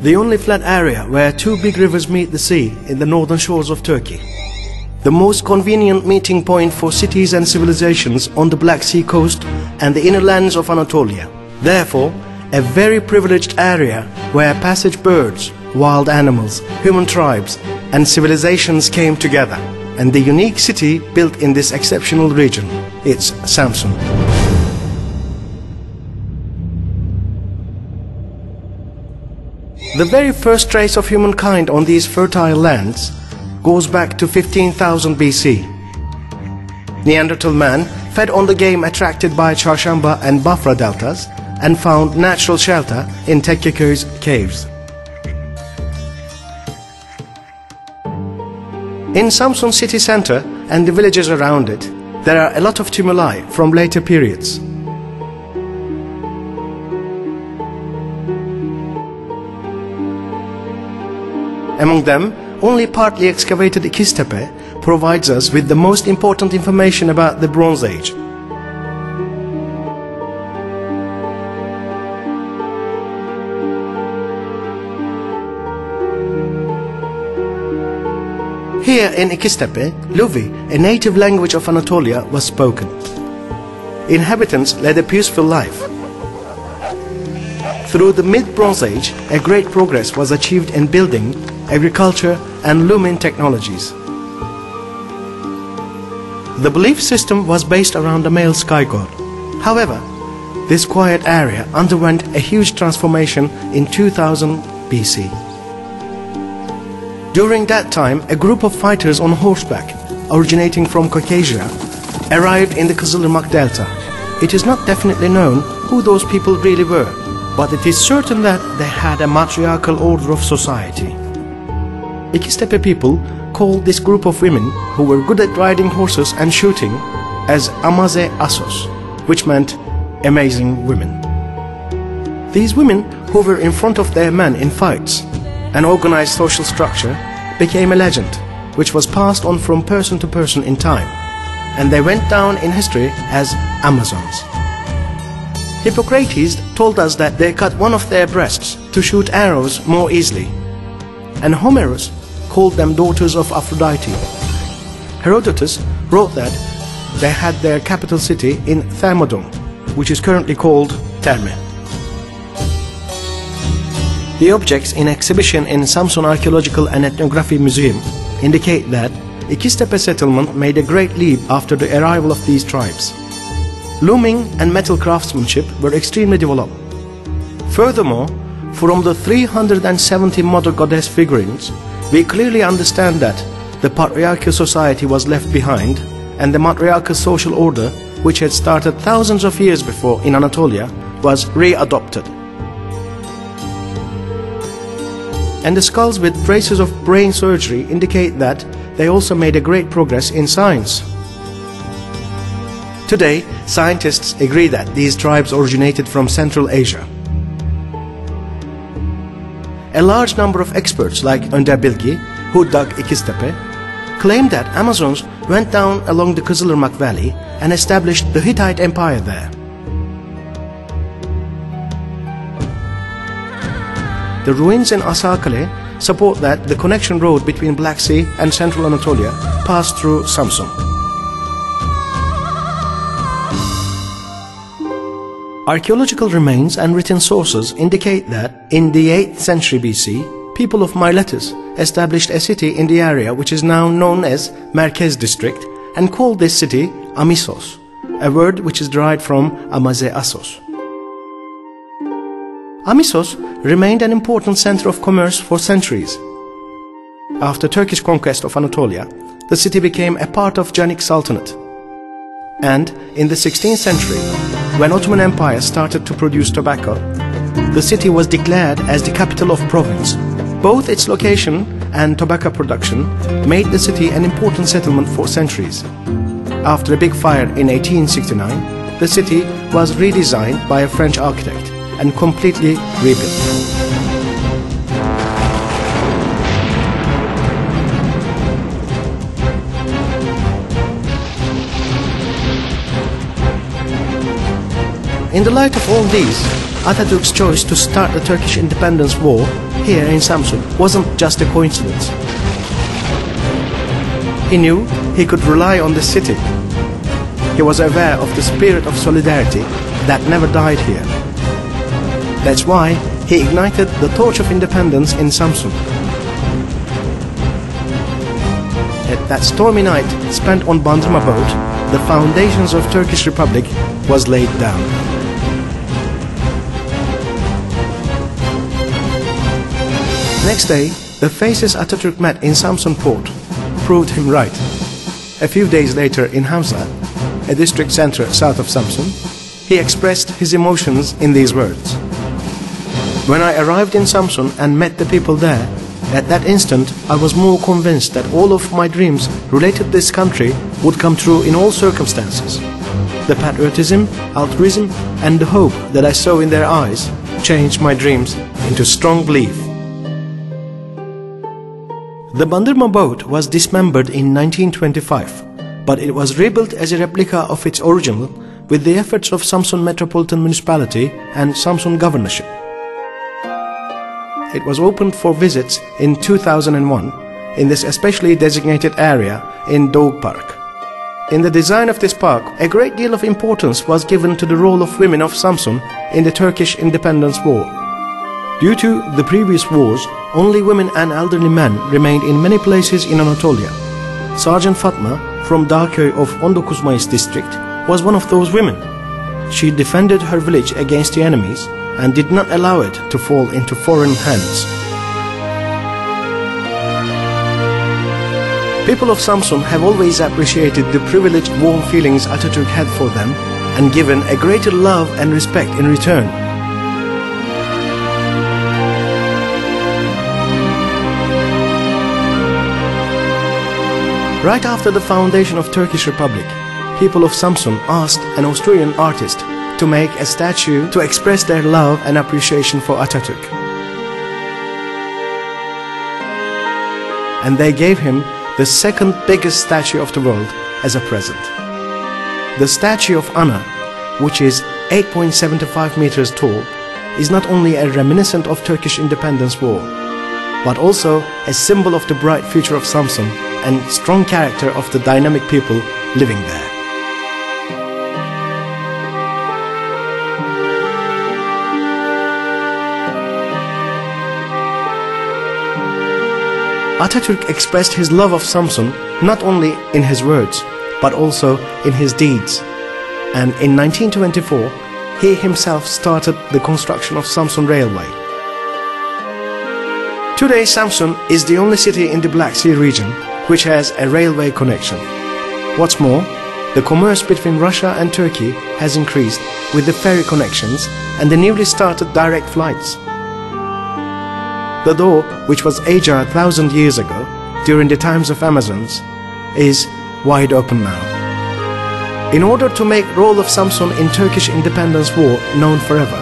the only flat area where two big rivers meet the sea in the northern shores of Turkey. The most convenient meeting point for cities and civilizations on the Black Sea coast and the inner lands of Anatolia. Therefore, a very privileged area where passage birds, wild animals, human tribes and civilizations came together. And the unique city built in this exceptional region, it's Samsun. The very first trace of humankind on these fertile lands goes back to 15,000 BC. Neanderthal man fed on the game attracted by Çarşamba and Bafra deltas and found natural shelter in Tekkeköy's caves. In Samsun city center and the villages around it, there are a lot of tumuli from later periods. Among them, only partly excavated İkistepe provides us with the most important information about the Bronze Age. Here in İkistepe, Luvi, a native language of Anatolia, was spoken. Inhabitants led a peaceful life. Through the mid-Bronze Age, a great progress was achieved in building, agriculture and looming technologies. The belief system was based around the male sky god. However, this quiet area underwent a huge transformation in 2000 BC. During that time, a group of fighters on horseback, originating from Caucasia, arrived in the Kızılırmak Delta. It is not definitely known who those people really were, but it is certain that they had a matriarchal order of society. İkistepe people called this group of women who were good at riding horses and shooting as Amaze Asos, which meant amazing women. These women who were in front of their men in fights, an organized social structure, became a legend which was passed on from person to person in time, and they went down in history as Amazons. Hippocrates told us that they cut one of their breasts to shoot arrows more easily, and Homerus called them daughters of Aphrodite. Herodotus wrote that they had their capital city in Thermodon, which is currently called Terme. The objects in exhibition in Samsun Archaeological and Ethnography Museum indicate that İkistepe settlement made a great leap after the arrival of these tribes. Looming and metal craftsmanship were extremely developed. Furthermore, from the 370 mother goddess figurines, we clearly understand that the patriarchal society was left behind and the matriarchal social order, which had started thousands of years before in Anatolia, was re-adopted. And the skulls with traces of brain surgery indicate that they also made a great progress in science. Today, scientists agree that these tribes originated from Central Asia. A large number of experts like Önder Bilgi, who dug İkistepe, claim that Amazons went down along the Kızılırmak Valley and established the Hittite Empire there. The ruins in Asakale support that the connection road between Black Sea and Central Anatolia passed through Samsun. Archaeological remains and written sources indicate that in the 8th century BC, people of Miletus established a city in the area which is now known as Merkez district and called this city Amisos, a word which is derived from Amaze Asos. Amisos remained an important center of commerce for centuries. After Turkish conquest of Anatolia, the city became a part of Janik Sultanate. And in the 16th century, when Ottoman Empire started to produce tobacco, the city was declared as the capital of province. Both its location and tobacco production made the city an important settlement for centuries. After a big fire in 1869, the city was redesigned by a French architect and completely rebuilt. In the light of all these, Atatürk's choice to start the Turkish independence war here in Samsun wasn't just a coincidence. He knew he could rely on the city. He was aware of the spirit of solidarity that never died here. That's why he ignited the torch of independence in Samsun. At that stormy night spent on Bandırma boat, the foundations of Turkish Republic was laid down. Next day, the faces Atatürk met in Samsun port proved him right. A few days later in Hamza, a district center south of Samsun, he expressed his emotions in these words. When I arrived in Samsun and met the people there, at that instant I was more convinced that all of my dreams related to this country would come true in all circumstances. The patriotism, altruism and the hope that I saw in their eyes changed my dreams into strong belief. The Bandırma boat was dismembered in 1925, but it was rebuilt as a replica of its original with the efforts of Samsun Metropolitan Municipality and Samsun Governorship. It was opened for visits in 2001 in this especially designated area in Doğu Park. In the design of this park, a great deal of importance was given to the role of women of Samsun in the Turkish Independence War. Due to the previous wars, only women and elderly men remained in many places in Anatolia. Sergeant Fatma from Dağköy of 19 Mayıs district was one of those women. She defended her village against the enemies and did not allow it to fall into foreign hands. People of Samsun have always appreciated the privileged, warm feelings Atatürk had for them and given a greater love and respect in return. Right after the foundation of Turkish Republic, people of Samsun asked an Austrian artist to make a statue to express their love and appreciation for Atatürk. And they gave him the second biggest statue of the world as a present. The Statue of Honor, which is 8.75 meters tall, is not only a reminiscent of Turkish Independence War, but also a symbol of the bright future of Samsun and strong character of the dynamic people living there. Atatürk expressed his love of Samsun not only in his words, but also in his deeds. And in 1924, he himself started the construction of Samsun Railway. Today, Samsun is the only city in the Black Sea region which has a railway connection. What's more, the commerce between Russia and Turkey has increased with the ferry connections and the newly started direct flights. The door, which was ajar 1,000 years ago, during the times of Amazons, is wide open now. In order to make the role of Samsun in Turkish Independence War known forever,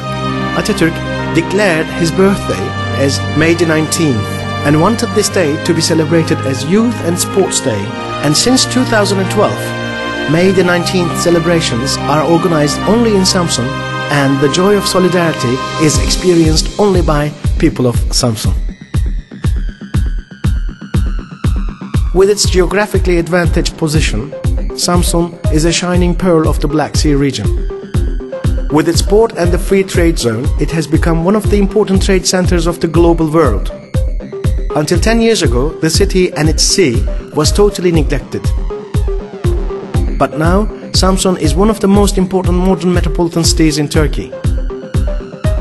Atatürk declared his birthday as May the 19th and wanted this day to be celebrated as Youth and Sports Day. And since 2012, May the 19th celebrations are organized only in Samsun, and the joy of solidarity is experienced only by people of Samsun. With its geographically advantaged position, Samsun is a shining pearl of the Black Sea region. With its port and the free trade zone, it has become one of the important trade centers of the global world. Until 10 years ago, the city and its sea was totally neglected. But now, Samsun is one of the most important modern metropolitan cities in Turkey.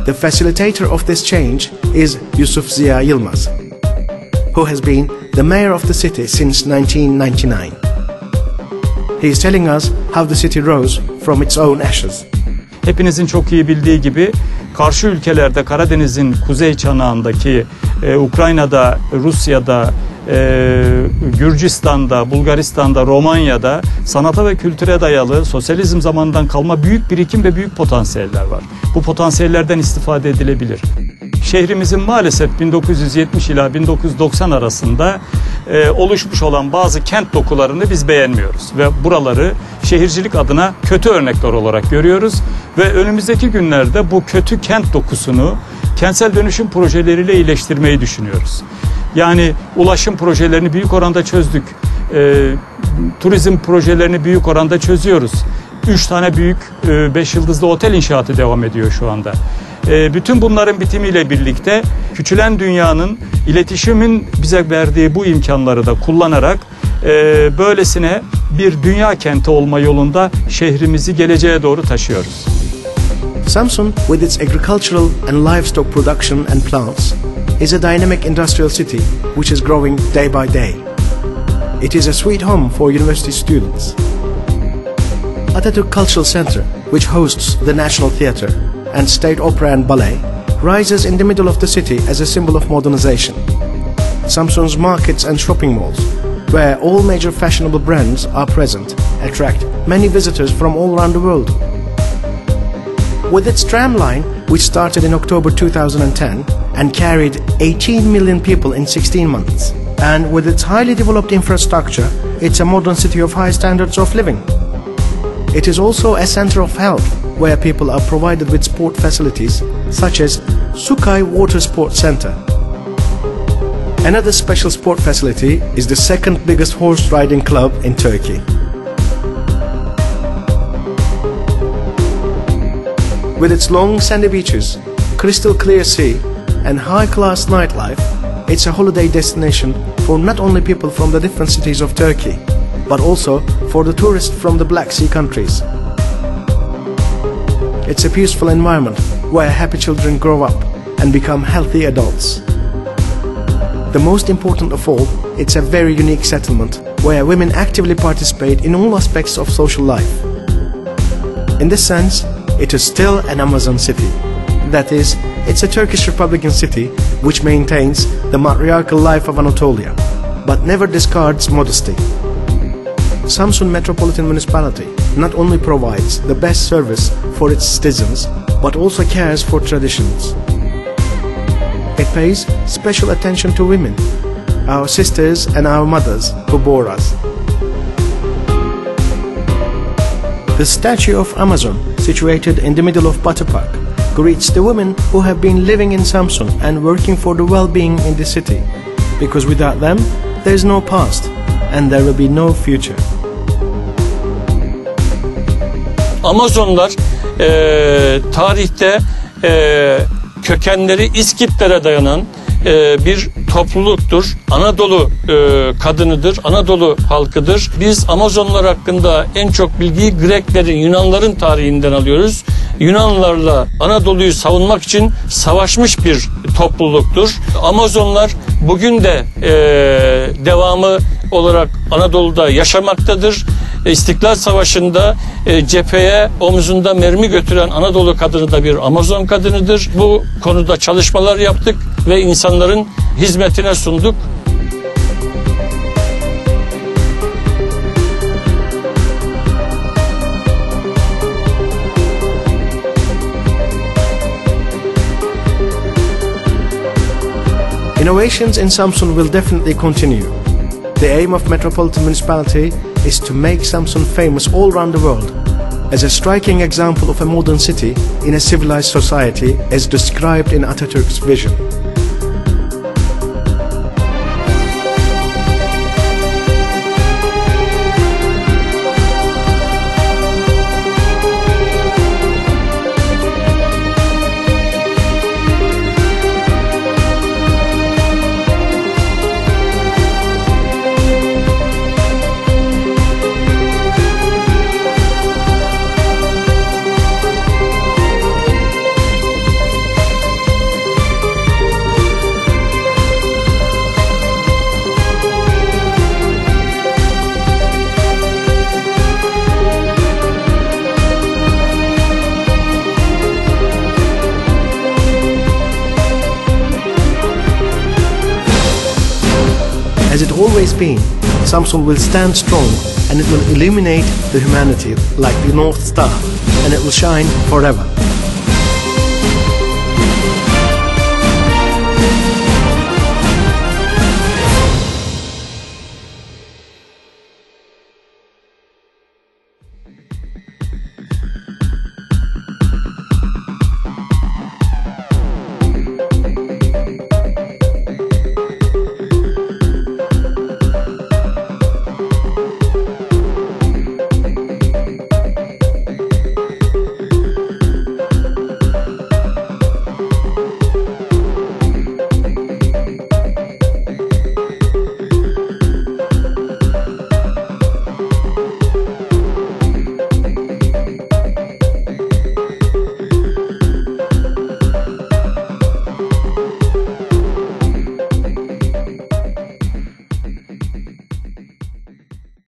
The facilitator of this change is Yusuf Ziya Yılmaz, who has been the mayor of the city since 1999. He is telling us how the city rose from its own ashes. Hepinizin çok iyi bildiği gibi karşı ülkelerde Karadeniz'in kuzey çanağındaki Ukrayna'da, Rusya'da, Gürcistan'da, Bulgaristan'da, Romanya'da sanata ve kültüre dayalı sosyalizm zamanından kalma büyük birikim ve büyük potansiyeller var. Bu potansiyellerden istifade edilebilir. Şehrimizin maalesef 1970 ila 1990 arasında oluşmuş olan bazı kent dokularını biz beğenmiyoruz ve buraları şehircilik adına kötü örnekler olarak görüyoruz ve önümüzdeki günlerde bu kötü kent dokusunu kentsel dönüşüm projeleriyle iyileştirmeyi düşünüyoruz. Yani ulaşım projelerini büyük oranda çözdük. Turizm projelerini büyük oranda çözüyoruz. 3 tane büyük 5 yıldızlı otel inşaatı devam ediyor şu anda. Bütün bunların bitimiyle birlikte küçülen dünyanın, iletişimin bize verdiği bu imkanları da kullanarak böylesine bir dünya kenti olma yolunda şehrimizi geleceğe doğru taşıyoruz. Samsun, with its agricultural and livestock production and plants, is a dynamic industrial city which is growing day by day. It is a sweet home for university students. Atatürk Cultural Center, which hosts the National Theatre and State Opera and Ballet, rises in the middle of the city as a symbol of modernization. Samsun's markets and shopping malls, where all major fashionable brands are present, attract many visitors from all around the world. With its tram line, which started in October 2010 and carried 18 million people in 16 months, and with its highly developed infrastructure, it's a modern city of high standards of living. It is also a center of health, where people are provided with sport facilities such as Sukay Water Sports Center. Another special sport facility is the second biggest horse riding club in Turkey. With its long sandy beaches, crystal clear sea and high-class nightlife, it's a holiday destination for not only people from the different cities of Turkey, but also for the tourists from the Black Sea countries. It's a peaceful environment where happy children grow up and become healthy adults. The most important of all, it's a very unique settlement where women actively participate in all aspects of social life. In this sense, it is still an Amazon city. That is, it's a Turkish Republican city which maintains the matriarchal life of Anatolia, but never discards modesty. Samsun Metropolitan Municipality not only provides the best service for its citizens, but also cares for traditions. It pays special attention to women, our sisters and our mothers who bore us. The statue of Amazon, situated in the middle of Batı Park, greets the women who have been living in Samsun and working for the well-being in the city, because without them, there is no past and there will be no future. Amazonlar tarihte kökenleri İskitlere dayanan bir topluluktur. Anadolu kadınıdır, Anadolu halkıdır. Biz Amazonlar hakkında en çok bilgiyi Greklerin, Yunanların tarihinden alıyoruz. Yunanlarla Anadolu'yu savunmak için savaşmış bir topluluktur. Amazonlar bugün de devamı olarak Anadolu'da yaşamaktadır. İstiklal Savaşı'nda cepheye omzunda mermi götüren Anadolu kadını da bir Amazon kadınıdır. Bu konuda çalışmalar yaptık ve insanların hizmetine sunduk. Innovations in Samsun will definitely continue. The aim of Metropolitan Municipality is to make Samsun famous all around the world as a striking example of a modern city in a civilized society as described in Atatürk's vision. As it always been, Samsun will stand strong and it will illuminate the humanity like the North Star, and it will shine forever.